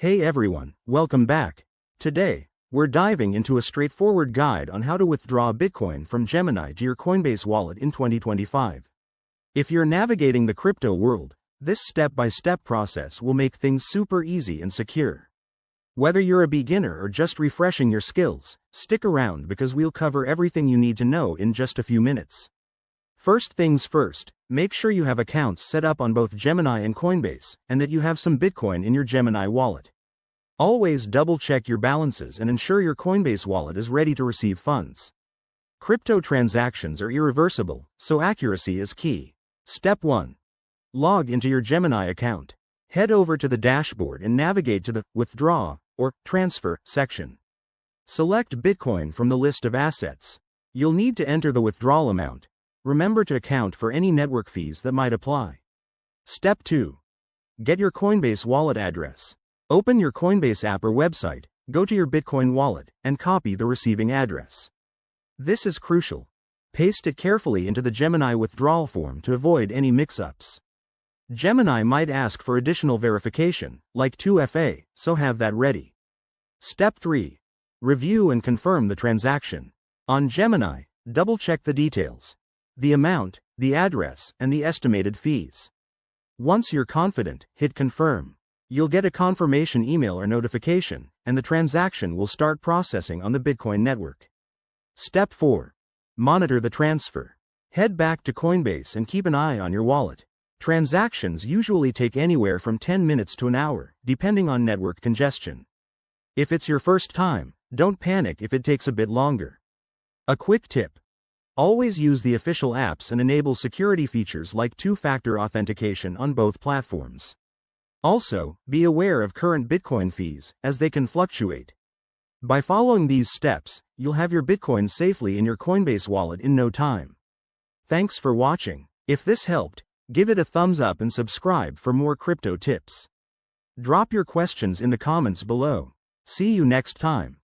Hey everyone, welcome back. Today, we're diving into a straightforward guide on how to withdraw Bitcoin from Gemini to your Coinbase wallet in 2025. If you're navigating the crypto world, this step-by-step process will make things super easy and secure. Whether you're a beginner or just refreshing your skills, stick around because we'll cover everything you need to know in just a few minutes. First things first, make sure you have accounts set up on both Gemini and Coinbase, and that you have some Bitcoin in your Gemini wallet. Always double-check your balances and ensure your Coinbase wallet is ready to receive funds. Crypto transactions are irreversible, so accuracy is key. Step 1. Log into your Gemini account. Head over to the dashboard and navigate to the Withdraw or Transfer section. Select Bitcoin from the list of assets. You'll need to enter the withdrawal amount. Remember to account for any network fees that might apply. Step 2. Get your Coinbase wallet address. Open your Coinbase app or website, go to your Bitcoin wallet, and copy the receiving address. This is crucial. Paste it carefully into the Gemini withdrawal form to avoid any mix-ups. Gemini might ask for additional verification, like 2FA, so have that ready. Step 3. Review and confirm the transaction. On Gemini, double-check the details. The amount, the address, and the estimated fees. Once you're confident, hit confirm. You'll get a confirmation email or notification, and the transaction will start processing on the Bitcoin network. Step 4. Monitor the transfer. Head back to Coinbase and keep an eye on your wallet. Transactions usually take anywhere from 10 minutes to an hour, depending on network congestion. If it's your first time, don't panic if it takes a bit longer. A quick tip. Always use the official apps and enable security features like two-factor authentication on both platforms. Also, be aware of current Bitcoin fees, as they can fluctuate. By following these steps, you'll have your Bitcoin safely in your Coinbase wallet in no time. Thanks for watching. If this helped, give it a thumbs up and subscribe for more crypto tips. Drop your questions in the comments below. See you next time.